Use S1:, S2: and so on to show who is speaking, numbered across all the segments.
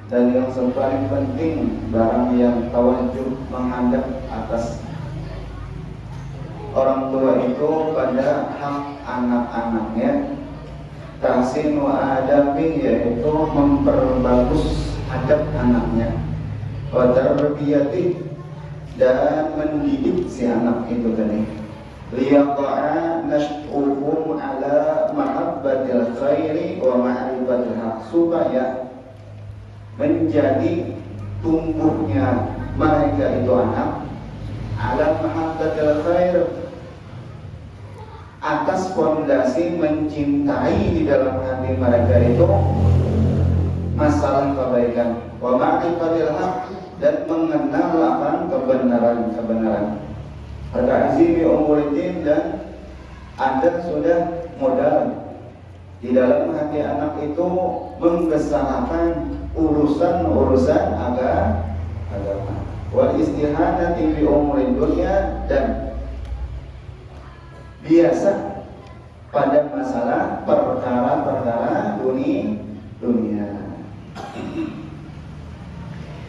S1: Dan yang paling penting, barang yang tawajuh menghadap atas orang tua itu pada hak anak-anaknya. Tahsin wa adabi, yaitu memperbagus adab anaknya. Wa tarbiyati, dan mendidik si anak itu tadi. Liyaqa'a nash'uhum ala mahabbatil khairi wa ma'rifatil haq, supaya menjadi tumbuhnya mereka itu anak ala mahabbatil khair, atas fondasi mencintai di dalam hati mereka itu masalah kebaikan, wa ma'rifatil haq, dan mengenal akan kebenaran. Al-azimi umuridin, dan ada sudah modal di dalam hati anak itu membesarkan urusan agama. Wal istihanati bi umurid dunya, dan biasa pada masalah perkara-perkara dunia.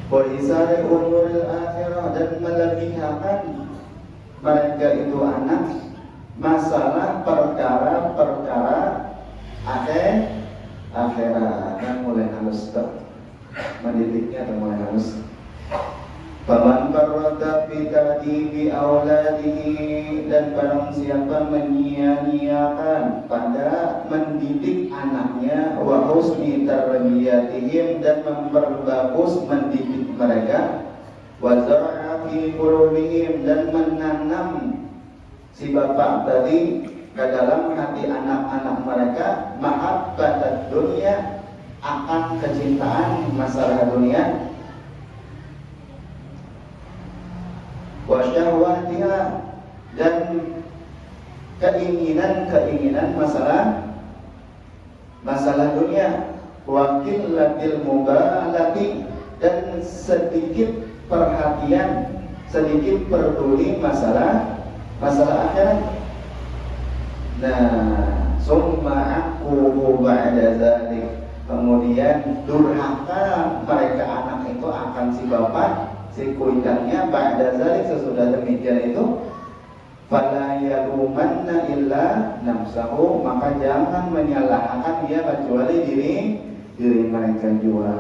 S1: Wa isari umuril akhirah, dan melebihkan mereka itu anak masalah perkara-perkara akhirat. Dan mulai halus mendidiknya, dan mulai halus. Faman farrata fi ta'dibi auladihi, dan barang siapa menyia-nyiakan pada mendidik anaknya, wa husni tarbiyatihim, dan memperbagus mendidik mereka, wa zar'a fi qulubihim, dan menanam si bapak tadi ke dalam hati anak-anak mereka mahabbatad dunya, akan kecintaan masalah dunia, wa syahwatiha, dan keinginan masalah dunia, wa qillatil mubalati, dan sedikit perhatian, sedikit peduli masalah akhirat. Nah, summa aquhu ba'da dzalik, kemudian durhaka mereka anak itu akan si bapak, si kuitannya, ba'da dzalik, sesudah demikian itu, fala yalumanna illa nafsahu, maka jangan menyalahkan dia kecuali diri mereka juga.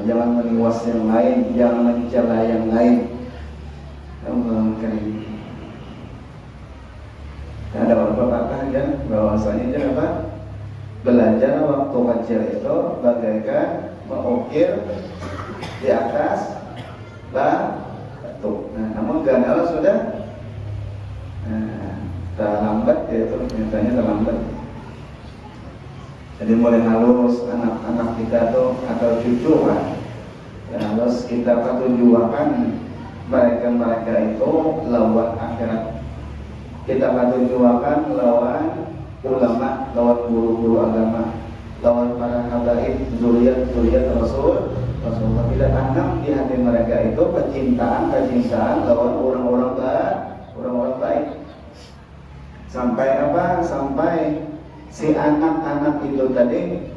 S1: Jangan meniwas yang lain, jangan mencela yang lain. Allah karim. Ada bapak-bapak kan bahwasanya dia apa? Belajar waktu kecil itu bagaikan mengukir di atas batu. Nah, namun gandala sudah terlambat, yaitu misalnya terlambat. Jadi mulai halus anak-anak kita tuh atau cucu kan, dan harus kita pertunjukkan mereka itu lawan akhirat. Kita pertunjukkan lawan ulama, lawan guru-guru agama, lawan para habaib, zuriat Rasulullah. Kita tanam di hati mereka itu kecintaan lawan orang-orang baik. Sampai apa? Sampai si anak-anak itu tadi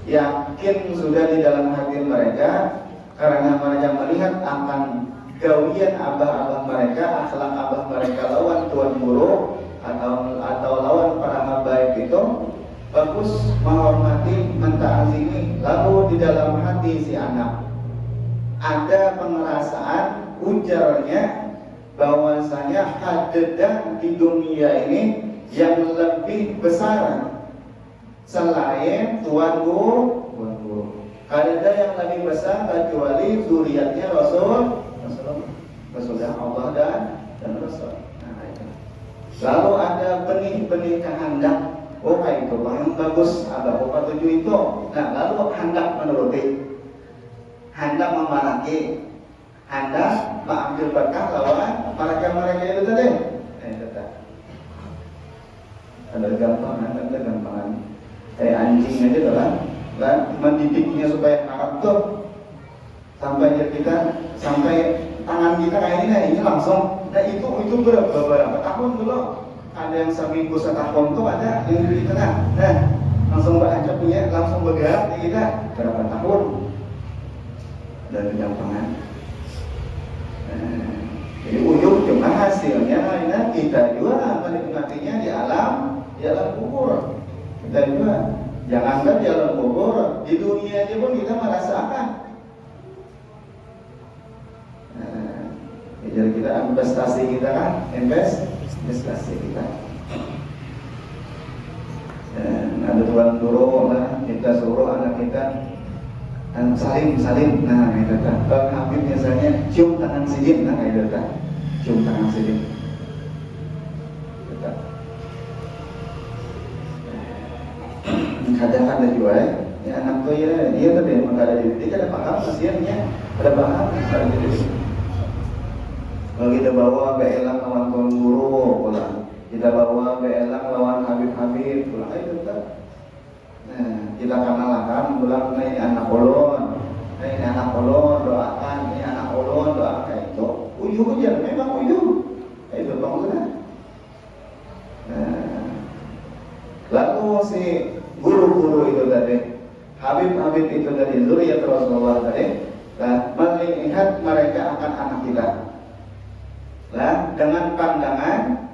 S1: yakin sudah di dalam hati mereka, karena mereka melihat akan gawian abah-abah mereka, akhlak abah mereka lawan tuan guru atau lawan para habaib itu bagus, menghormati, mentaazimi. Lalu di dalam hati si anak ada pengerasaan, ujarnya bahwasanya ada di dunia ini yang lebih besar selain tuan guru. Ada yang lebih besar kecuali zuriatnya Rasulullah Allah dan Rasul. Nah, itu. Lalu ada benih-benih kehendak. Oh, itu yang bagus, ada apa tujuh itu. Nah, lalu hendak menuruti, hendak memarahi, hendak mengambil berkah lawan mereka itu tadi. Ada gampangan. Kayak anjing aja tuh kan, mendidiknya supaya harap tuh sampai tangan kita kayak ini langsung. Nah itu beberapa tahun dulu, ada yang seminggu setahun tuh ada yang di tengah. Nah langsung baca punya, langsung bergerak di kita berapa tahun. dan kegampangan. Jadi ujung cuma hasilnya kita juga menikmatinya di alam kubur. Kita juga jangankan di alam kubur, di dunia aja pun kita merasakan. Jadi kita investasi kita kan, investasi kita. Dan ada tuan guru lah, kita suruh anak kita salim. Nah, itu kan. Kalau Habib biasanya cium tangan sidin, nah itu kan. Cium tangan sidin. Kadang-kadang juga ya anak tuh ya, dia tadi emang ada dididik, ada paham kasihannya, ada paham, ada dididik. Kalau kita bawa beelang lawan tuan guru, pulang. Kita bawa beelang lawan Habib, pulang itu kan. Nah, kita kenalkan, pulang ini anak ulun, doakan, ini anak ulun, doakan itu. Uyuh aja, memang uyuh. Itu bang. Nah, lalu si guru-guru itu tadi, Habib itu tadi, zuriyat Rasulullah tadi, melihat mereka akan anak kita. Lah, dengan pandangan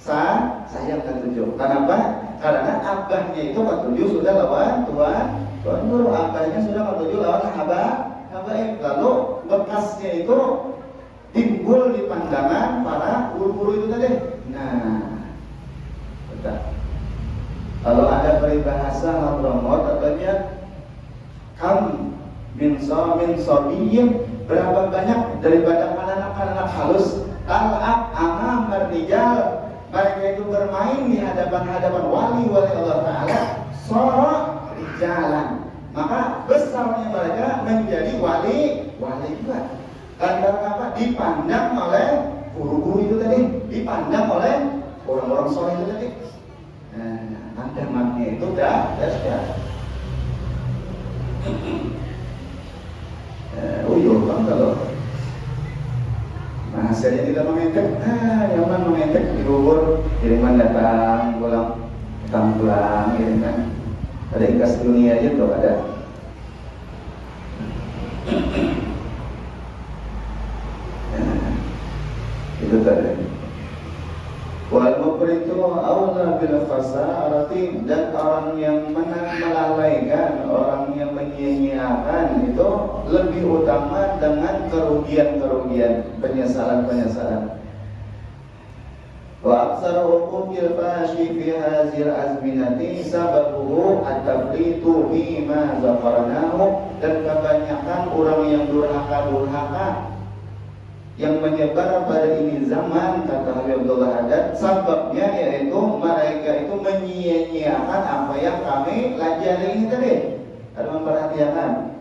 S1: sayang ketujuh. Kenapa? Karena abahnya itu ketujuh sudah lawan tuan guru, abahnya sudah ketujuh lawan habaib. Lalu bekasnya itu timbul di pandangan para guru-guru itu tadi. Nah, betul. Kalau ada peribahasa Hadramut katanya kam min sobiyin, berapa banyak daripada anak-anak halus tal'ab amam rijal, mereka itu bermain di hadapan wali-wali Allah Ta'ala sorok rijalan, maka besarnya mereka menjadi wali juga. Karena apa? Dipandang oleh guru-guru itu tadi, dipandang oleh orang-orang soleh itu tadi. Pandangannya itu dahsyat. Uyuh kan kalau nah hasilnya kita mengetek, nyaman mengetek di kubur, kiriman datang, pulang, kiriman. Ada ikas dunia aja tuh ada. Itu tadi. Wal mufritu aula bil khasarati, dan orang yang melalaikan, orang yang menyia-nyiakan itu lebih utama dengan kerugian, penyesalan. Wa aktsaru uqul fashi fi hadzal azminati sababuhu at-tafritu bima zakarnahu, dan kebanyakan orang yang durhaka yang menyebar pada ini zaman, kata Habib Abdullah Haddad, sebabnya yaitu mereka itu menyia-nyiakan apa yang kami pelajari ini tadi. Ada memperhatikan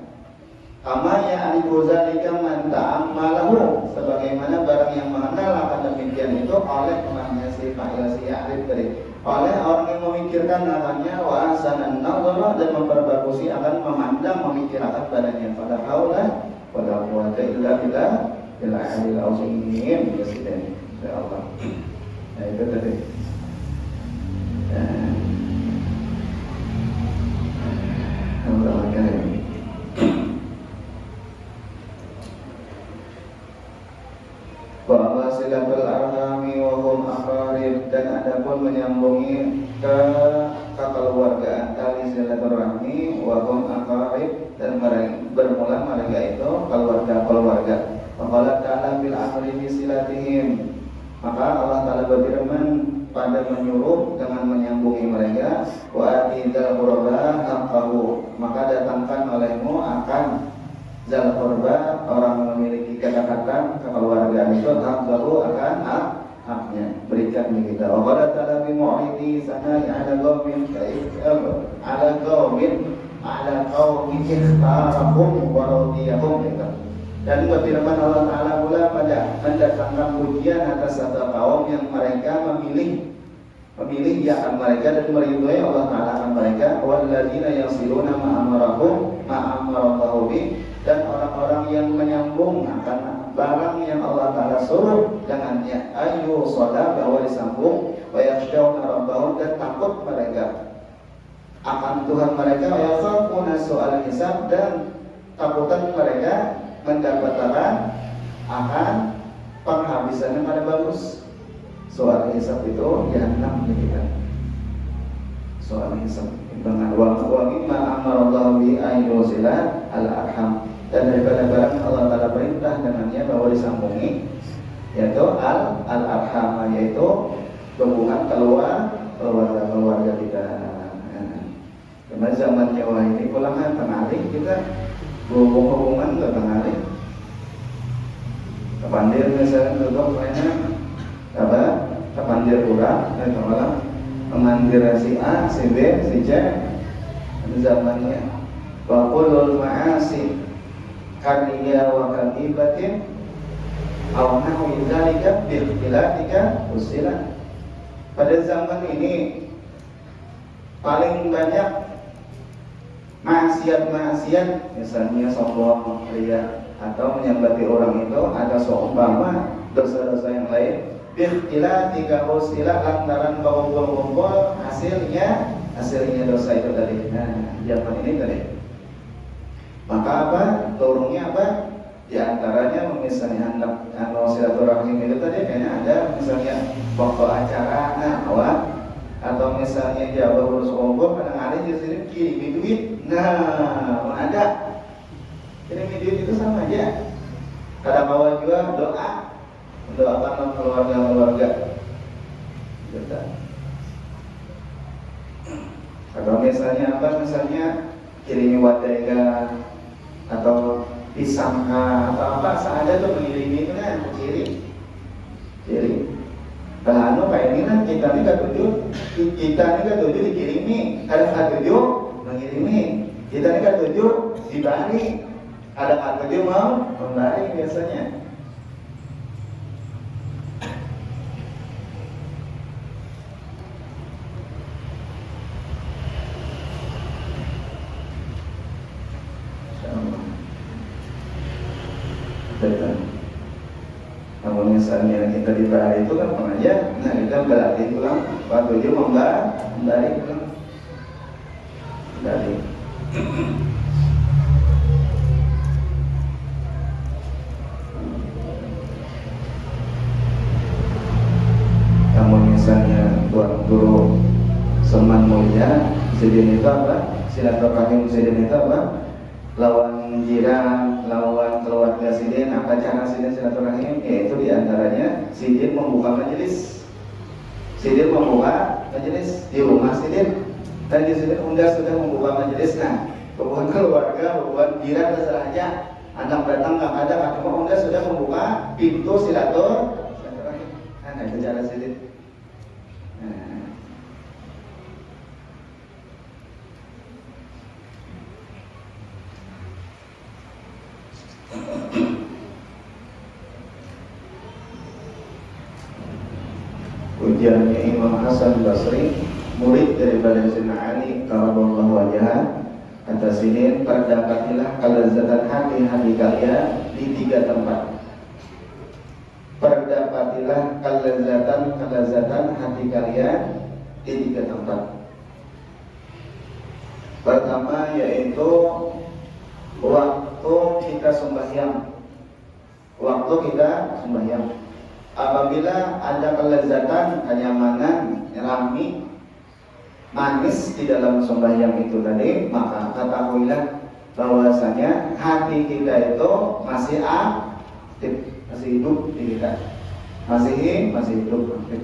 S1: kama ya alifuzalika man ta'ammalahu, sebagaimana barang yang mengenal akan demikian itu oleh temannya si fa'il si alif tadi, oleh orang yang memikirkan namanya wa ahsanan nazara, dan memperbagusi akan memandang, memikirkan badannya. Pada haula wala quwwata illa billah bil alil azim, ya sudah, insyaallah. Nah itu tadi. Allah karim. Wa silatul arhami wa hum aqarib, dan adapun menyambungi ke kekeluargaan tali silaturahmi wa hum aqarib, dan bermula mereka itu keluarga. Faqala ta'ala bil amri bi silatihim, maka Allah Ta'ala berfirman pada menyuruh dengan menyambungi mereka. Wa atizal qurba haqqahu, maka datangkan olehmu akan zal qurba, orang memiliki kedekatan kekeluargaan itu, haqqahu akan haknya, berikan kita. Wa qala ta'ala bi mu'idi sana ala qaumin ikhtarahum wa radiyahum, dan berfirman Allah Ta'ala pula pada mendatangkan pujian atas satu kaum yang mereka memilih akan mereka dan meridhoi Allah Ta'ala akan mereka. Walladzina yasiluna ma'amarallahu bi, dan orang-orang yang menyambung akan barang yang Allah Ta'ala suruh dengannya, ayu sholat bahwa disambung, wa yakhshawna rabbahum, dan takut mereka akan Tuhan mereka, wa yakhafuna su'al hisab, dan takutan mereka mendapatkan akan penghabisannya pada bagus. Soal hisab itu jahanam gitu kan. Soal hisab dengan wa mimma amarallahu bi ayyusila al-arham, dan daripada barang Allah Ta'ala perintah dengannya bahwa disambungi, yaitu al-arham, yaitu hubungan keluarga kita. Karena zaman Jawa ini pulangan pengalih kita hubungan ke pengalih. Kepandir misalnya duduk mainnya apa? Kepandir kurang, malah mengandir si A, si B, si C. Zamannya wa qulul ma'asi kaniya wa kanibatin aw nahwi dzalika bil khilatika usila. Pada zaman ini paling banyak maksiat-maksiat, misalnya sombong, riya, atau menyambati orang itu ada seumpama dosa-dosa yang lain. Bikhtilatika usila, lantaran kumpul hasilnya dosa itu tadi. Nah, zaman ini tadi. Maka apa? Turunnya apa? Di antaranya misalnya silaturahim itu tadi kayaknya ada misalnya waktu acara atau misalnya jawab urus kumpul kadang ada di sini kirimi duit. Nah, ada kirimi duit itu sama aja. Kadang bawa juga doakan keluarga. Gitu. Kalau misalnya apa? Misalnya kirimi wadaiga atau pisangka atau apa saja tuh mengirimi itu kan ciri. Bahano kayak ini kan kita ini ketujuh dikirimi, ada ketujuh mengirimi, kita ini ketujuh dibari, ada ketujuh mau membari biasanya. Namun misalnya kita dibari itu kan pengajian, nah kita berarti pulang waktu dia membari pulang dari. Namun misalnya buat guru seman mulia, sejin itu apa? Silaturahim sejin itu apa? Lawan jiran, lawan keluarga sidin, apa cara sidin silaturahim? Yaitu diantaranya sidin membuka majelis. Sidin membuka majelis di rumah sidin, dan di sidin sudah membuka majelis. Nah, hubungan keluarga, hubungan jiran terserah aja. Anak datang nggak ada, cuma sudah membuka pintu silaturahim. Nah, itu cara sidin. Nah. Ujarnya Imam Hasan Basri, murid daripada Sayyidina Ali karramallahu wajhah, kata sidin, perdapatilah kelezatan hati kalian di 3 tempat. Perdapatilah kelezatan hati kalian di 3 tempat. Pertama yaitu waktu kita sembahyang. Apabila ada kelezatan, kenyamanan, rami, manis di dalam sembahyang itu tadi, maka ketahuilah bahwasanya hati kita itu masih aktif, masih hidup di kita, masih hidup aktif.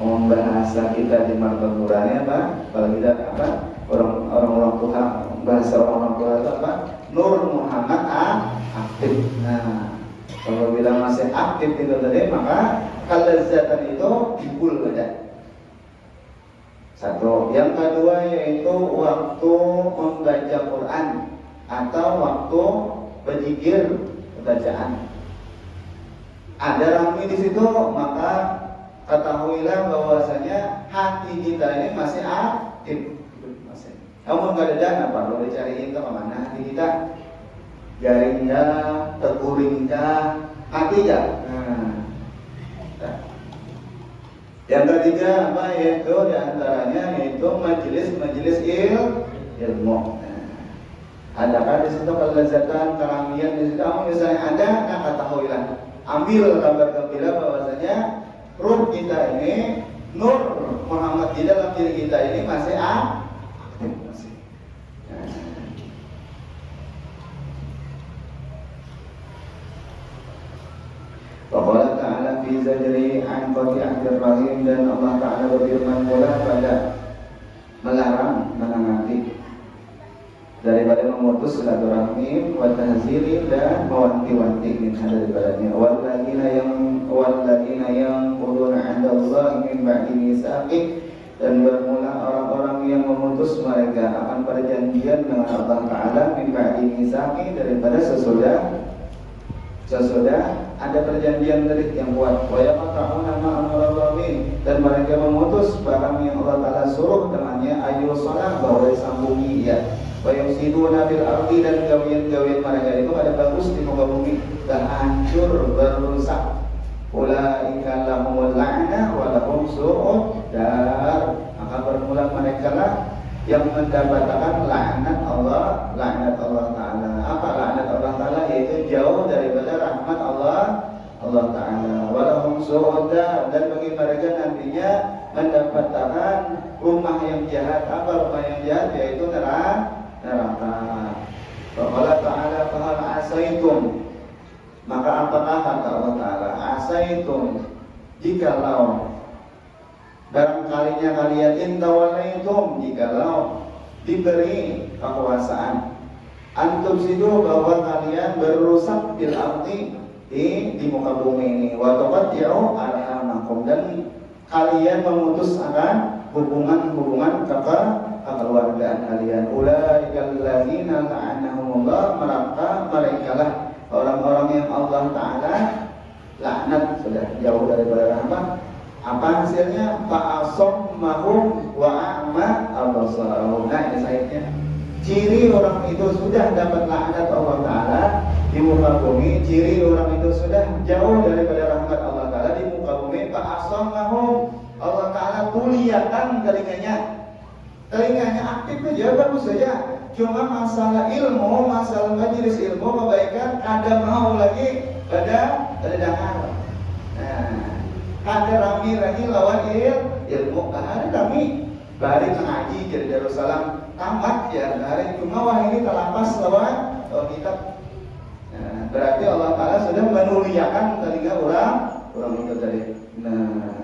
S1: Bahasa kita di martaburannya apa? Kalau kita apa? Orang Tuhan, bahasa orang Tuhan itu apa? Nur Muhammad aktif. Nah, kalau bilang masih aktif itu tadi, maka kelezatan itu timbul ada. Satu. Yang kedua yaitu waktu membaca Quran atau waktu berzikir bacaan. Ada rami di situ, maka ketahuilah bahwasanya hati kita ini masih aktif. Namun kadang-kadang perlu dicariin kemana hati kita. Garingnya, tekuringnya, hatinya. Nah. Yang ketiga apa? Yaitu diantaranya yaitu majelis ilmu. Adakah di situ kelezatan, keramian di situ? Misalnya ada, nah ketahuilah, ambil kabar gembira bahwasanya ruh kita ini, nur Muhammad di dalam diri kita ini masih aktif, masih. Waqala ta'ala fi zajri an qati'atir rahim, dan Allah Ta'ala berfirman pula pada melarang menangati daripada memutus silaturahmi, wa tahziri, dan mewanti-wanti minha daripadanya. Walladzina yanquduna 'ahdallahi min ba'di mitsaqih, dan bermula orang-orang yang memutus mereka akan perjanjian dengan Allah Ta'ala min ba'di mitsaqih, daripada sesudah ada perjanjian dari yang kuat. Wa yaqta'una ma amara bihi, dan mereka memutus barang yang Allah Ta'ala suruh dengannya, ayu shalah, bahwa disambungi ya. Wa yufsiduna fil ardi, dan gawian-gawian mereka itu ada bagus di muka bumi, dan hancur berusak. Ulaika lahumul la'nah wa lahum su'ud dar, maka bermula mereka lah yang mendapatkan laknat Allah Ta'ala. Apa laknat Allah Ta'ala? Yaitu jauh daripada rahmat Allah Ta'ala. Wa lahum su'ud dar, dan bagi mereka nantinya mendapatkan rumah yang jahat. Apa rumah yang jahat? Yaitu neraka. Allah Ta'ala fahal asaitum, maka apakah kata Allah Ta'ala, asaitum, jikalau barangkalinya kalian intawalaitum, jikalau diberi kekuasaan, antum sidu, bahwa kalian berusak bil ardi, di muka bumi ini, wa tuqatti'u arhamakum, dan kalian memutus akan hubungan kekeluargaan kalian. Ulaikal ladzina la'anahumullah, mereka lah orang-orang yang Allah Ta'ala laknat, sudah jauh daripada rahmat. Apa hasilnya? Fa'asammahum wa a'ma absarahum. Nah, ini sayapnya. Ciri orang itu sudah dapat laknat Allah Ta'ala di muka bumi, ciri orang itu sudah jauh daripada rahmat Allah Ta'ala di muka bumi. Fa'asammahum, Allah Ta'ala kuliahkan telinganya aktif saja, bagus saja. Cuma masalah ilmu, masalah majelis ilmu, kebaikan, ada mau lagi ada dengar. Nah, ada rami-rami lawan ilmu, ada kami bari ngaji dari Darussalam tamat ya, hari cuma wah ini terlampas lawan kitab. Nah, berarti Allah Ta'ala sudah menuliakan telinga orang itu tadi. Nah,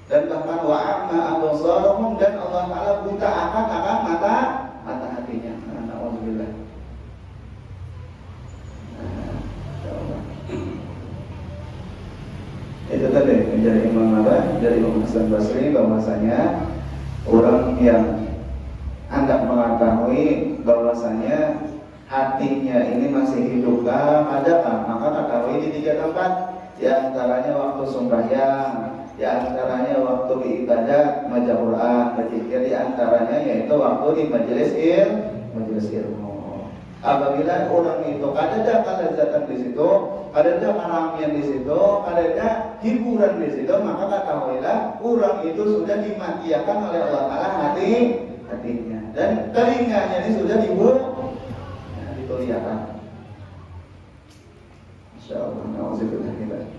S1: dan bahkan wa'amma absarahum, dan Allah Ta'ala buta akan mata hatinya. Alhamdulillah. Itu tadi dari Imam Hasan Basri, bahwasanya orang yang hendak mengetahui bahwasanya hatinya ini masih hidupkah, adakah, maka ketahui di 3 tempat. Di antaranya waktu sembahyang, di antaranya waktu beribadah, baca Quran, berzikir, di antaranya yaitu waktu di majelis ilmu. Apabila orang itu kadada kelezatan di situ, kadada keramian di situ, kadada hiburan di situ, maka ketahuilah orang itu sudah dimatiakan oleh Allah Ta'ala hatinya, dan telinganya ini sudah dituliakan. Insyaallah, nauzubillah kita.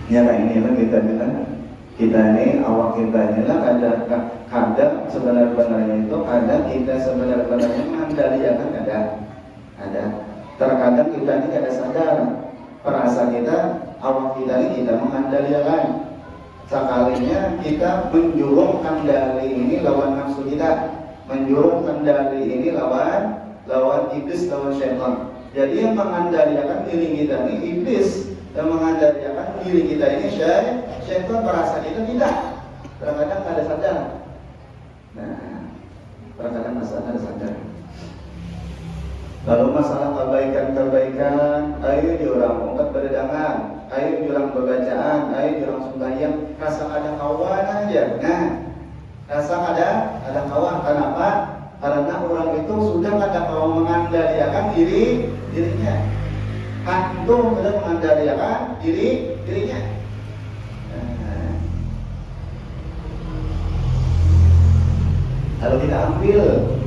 S1: Ya lah, inilah kita ini awak kita inilah kadang sebenarnya itu kadang kita sebenarnya mengandalkan ada terkadang kita ini tidak sadar perasaan kita, awak kita ini tidak mengandalkan. Sekalinya kita menjurung kendali ini lawan nafsu kita, menjurung kendali ini lawan iblis, lawan syaitan. Jadi yang mengandalkan diri kita ini iblis, yang mengandalkan diri kita ini syaitan, perasaan kita tidak. Terkadang ada sadar. Nah, terkadang masalah ada sadar. Lalu masalah kebaikan, ayo diorang ungkat berdangan, ayo diorang berbacaan, ayo diorang sembahyang, rasa ada kawan aja. Nah, rasa ada kawan. Kenapa? Karena orang itu sudah ada kawan mengandalkan dirinya. antum sudah mengendalikan dirinya. Kalau kita ambil,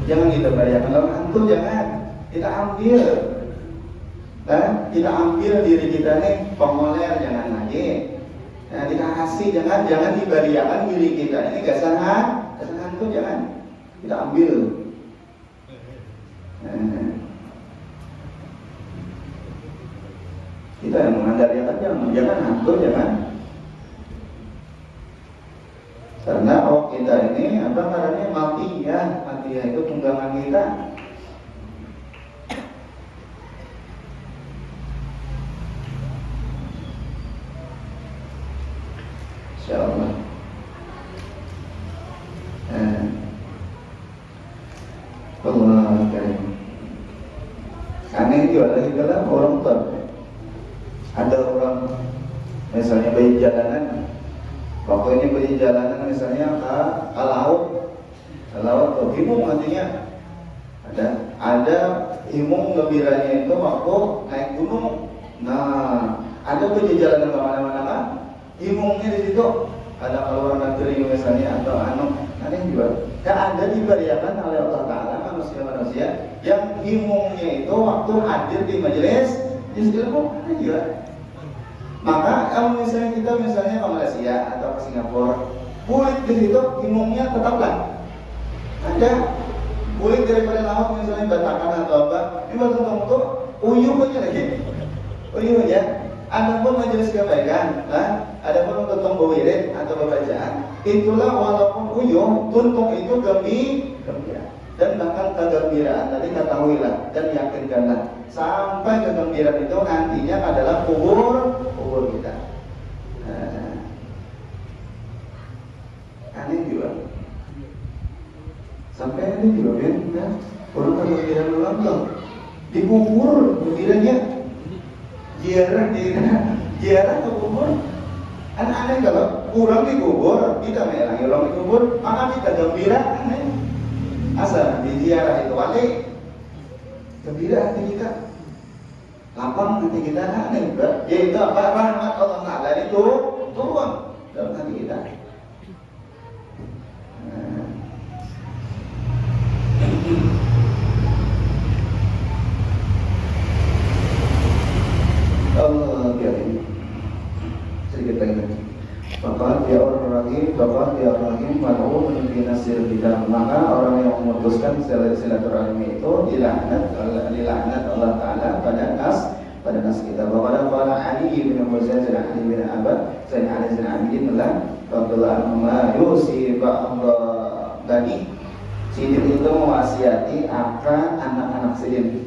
S1: jangan kita bayangkan. Kalau antum jangan kita ambil. Kita ambil diri kita nih, pengoler jangan lagi. Nah, kita kasih jangan diberiakan diri kita ini kesalahan antum jangan kita ambil. Kita yang mengendalikan jangan antum jangan. Karena kita ini apa namanya mati ya itu tunggangan kita. Insyaallah. Allah karim. Aneh juga lagi kalau orang tua. Ada orang misalnya bayi jalanan. Pokoknya bayi jalanan misalnya ke laut tuh himung artinya ada himung gembiranya itu waktu naik gunung. Nah, ada tuh di jalanan kemana-mana kan? Himungnya di situ ada keluar negeri misalnya atau ada juga. Dan ada diberiakan oleh Allah Taala manusia yang himungnya itu waktu hadir di majelis ilmu ada juga. Maka kalau misalnya kita ke Malaysia atau ke Singapura, kulit di situ himungnya tetaplah ada. Kulit daripada laut misalnya batakan atau apa, ini batu tuh uyuh aja lagi, uyuh aja. Ada pun majelis kebaikan, ada pun tuntung berwirid atau bacaan, itulah walaupun uyuh, tuntung itu gembira dan bahkan kegembiraan tadi ketahuilah dan yakinkanlah sampai kegembiraan itu nantinya adalah kubur kita. Aneh juga. Sampai ini juga kan, orang kegembiraan ulang tahun dikubur gembiranya. Ziarah ke kubur. Aneh kalau kurang dikubur, kita melangi orang dikubur, maka kita gembira. Aneh. Asal di ziarah itu wali, gembira hati kita, lapang hati kita. Aneh juga. Yaitu apa? Rahmat Allah Taala itu turun dalam hati kita. Allah biarin sedikit lagi. Bapak dia orang rahim walau menuju nasir kita. Maka orang yang memutuskan silaturahmi itu dilaknat Allah Taala pada nas kita. Bahwa para Ali bin Muhammad Ali bin Abad Ali bin Abidin Allah Abdullah Yusi Allah Bani Sidin itu mewasiati akan anak-anak Sidin.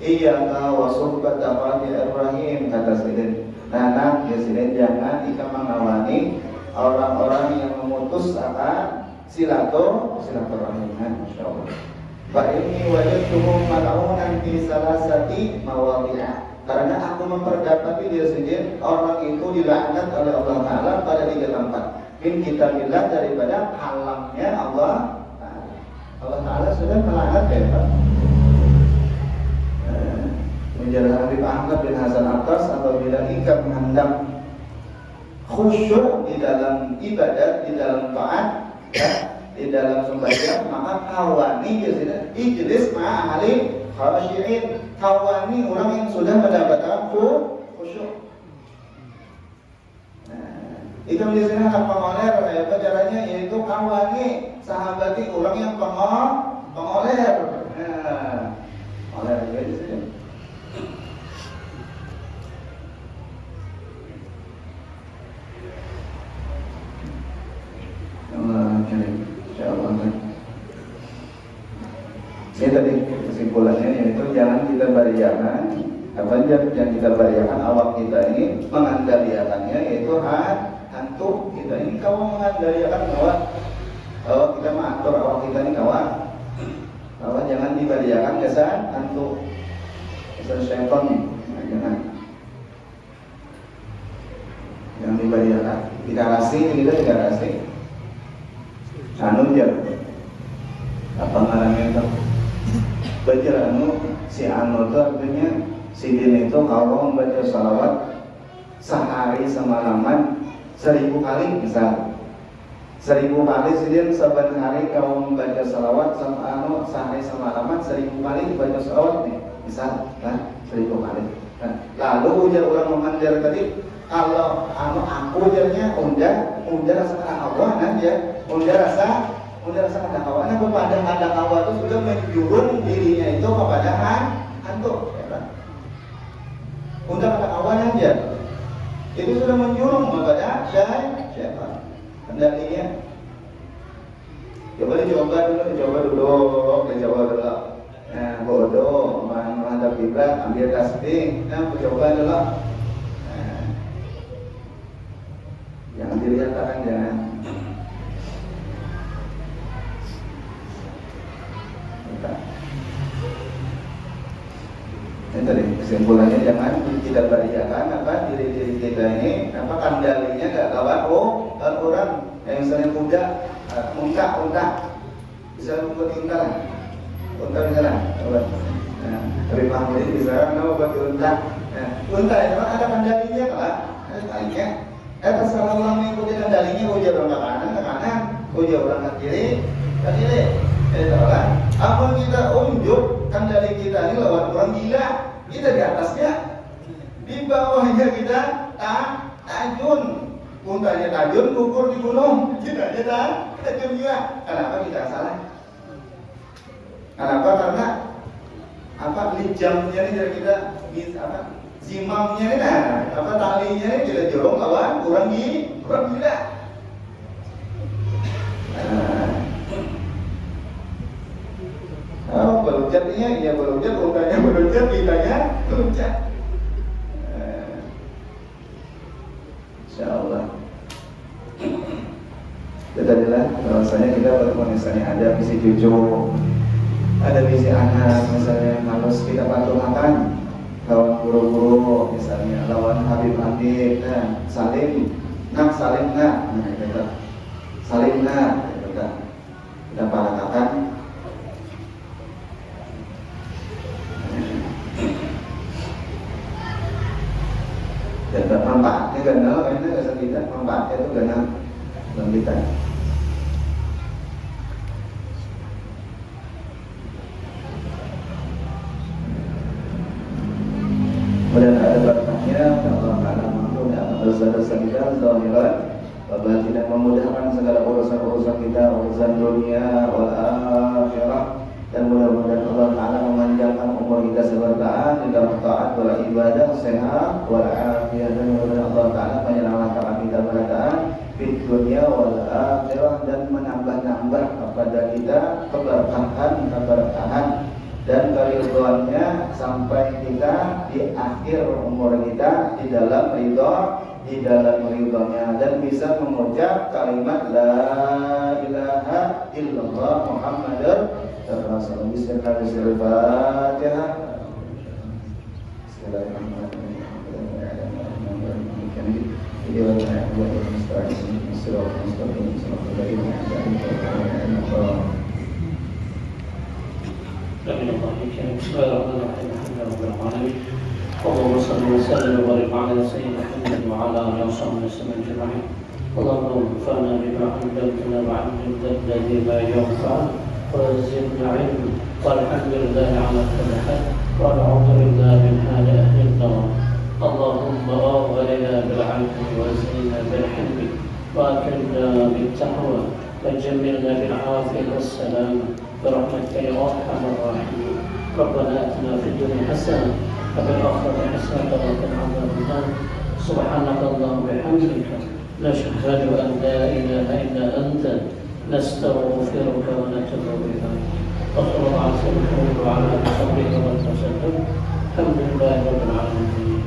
S1: Iya wa suhbat taqati Ibrahim kata Sidin. Nah, ya Sidin jangan jika mengawani orang-orang yang memutus akan silaturahim. Masyaallah. Fa inni wajadtuhum mal'unan fi salasati mawadhi'a. Karena aku memperdapati dia Sidin orang itu dilaknat oleh Allah Taala pada 3 tempat. Min kitabillah daripada kalamnya Allah Taala. Allah Taala sudah melaknat ya Pak. Menjadi Habib Ahmad bin Hasan Atas apabila ikut hendak khusyuk di dalam ibadat, di dalam taat, di dalam sembahyang, maka kawani biasanya ijlis ma'ahli khasyi'in, kawani orang yang sudah mendapatkan khusyuk. Itu biasanya anak pengoler, apa caranya? Yaitu kawani sahabati orang yang pengoler. Pengoler juga di sini. Insyaallah. Ini tadi kesimpulannya yaitu jangan kita bariakan apa yang kita bariakan awak kita ini mengandaliakannya yaitu hantu kita ini kawan mengandaliakan awak kita mengatur awak kita ini kawan jangan dibariakan kesan hantu kesan syaitan jangan dibariakan dikarasi kita dikarasi anu ya apa ngarannya itu baca anu si anu itu artinya Sidin itu kalau membaca salawat sehari semalaman 1000 kali misal 1000 kali sidin saban hari kau membaca salawat sehari semalaman 1000 kali baca salawat nih misal kan 1000 kali. Nah, lalu ujar orang memanjar tadi kalau aku ujarnya unda rasa hawa ya unda rasa ada hawa kepada ada hawa itu sudah menjurung dirinya itu kepada hantu ya kan? Unda ada hawa ya itu sudah menjurung kepada syaitan kendalinya. Coba dulu. Nah, bodoh, menghadap kiblat, ambil tasbih, coba dulu. Nah, jangan dilihat orang jangan. Ini tadi kesimpulannya jangan kita beriakan diri kita ini kendalinya nggak lawan orang yang misalnya kuda unta bisa membuat unta misalnya dari Mahmud bisa buat unta itu ada kendalinya kan ada kendalinya terserah orang mengikuti kendalinya ujar orang ke kanan ujar orang ke kiri apa kita unjuk kendali kita ini lawan orang gila kita di atasnya di bawahnya kita tajun untanya tajun gugur di gunung kita tajun juga. Kenapa kita salah? Kenapa? Karena lijamnya ini dari kita zimamnya ini talinya ini kita jorong lawan orang gila. Berujatnya ya berujat, untanya berujat, kitanya berujat. Insyaallah. Tadilah bahwasanya kita kalau misalnya ada visi cucu, ada visi anak, misalnya harus kita patuhakan lawan guru-guru, misalnya lawan Habib, salim nak, kita salim nak, kita palatakan. Dan manfaatnya ganal, ini kesan kita, manfaatnya itu ganal dalam kita. Kemudian ada barakahnya, Allah Ta'ala mampu dosa-dosa kita, zahiran, tidak memudahkan segala urusan-urusan kita, urusan dunia, wal akhirah. Dan mudah-mudahan Allah Ta'ala memanjangkan umur kita sebertahan di dalam taat wal ibadah sehat wal afiyah, dan mudah-mudahan Allah Ta'ala menyelamatkan kita bertahan di dunia wal akhirah dan menambah-nambah kepada kita keberkahan dan keridhoannya sampai kita di akhir umur kita di dalam ridhonya dan bisa mengucap kalimat la ilaha illallah Muhammadur Rasulullah. Bismillahirrahmanirrahim.
S2: اللهم صل وسلم وبارك على سيدنا محمد وعلى اله وصحبه وسلم اجمعين. اللهم انفعنا بما علمتنا وعلمنا الذي لا ينفع وزدنا علما والحمد لله على كل حال والعوذ بالله من حال اهل النار. اللهم اغفرنا بالعفو وزدنا بالحلم واكرمنا بالتقوى وجملنا بالعافيه والسلام برحمتك يا ارحم الراحمين. ربنا اتنا في الدنيا حسنه وفي الآخرة حسنة وقنا عذاب النار. سبحانك اللهم وبحمدك نشهد أن لا إله إلا أنت نستغفرك ونتوب إليك. وصلى الله على سيدنا محمد وعلى آله وصحبه وسلم. الحمد لله رب العالمين.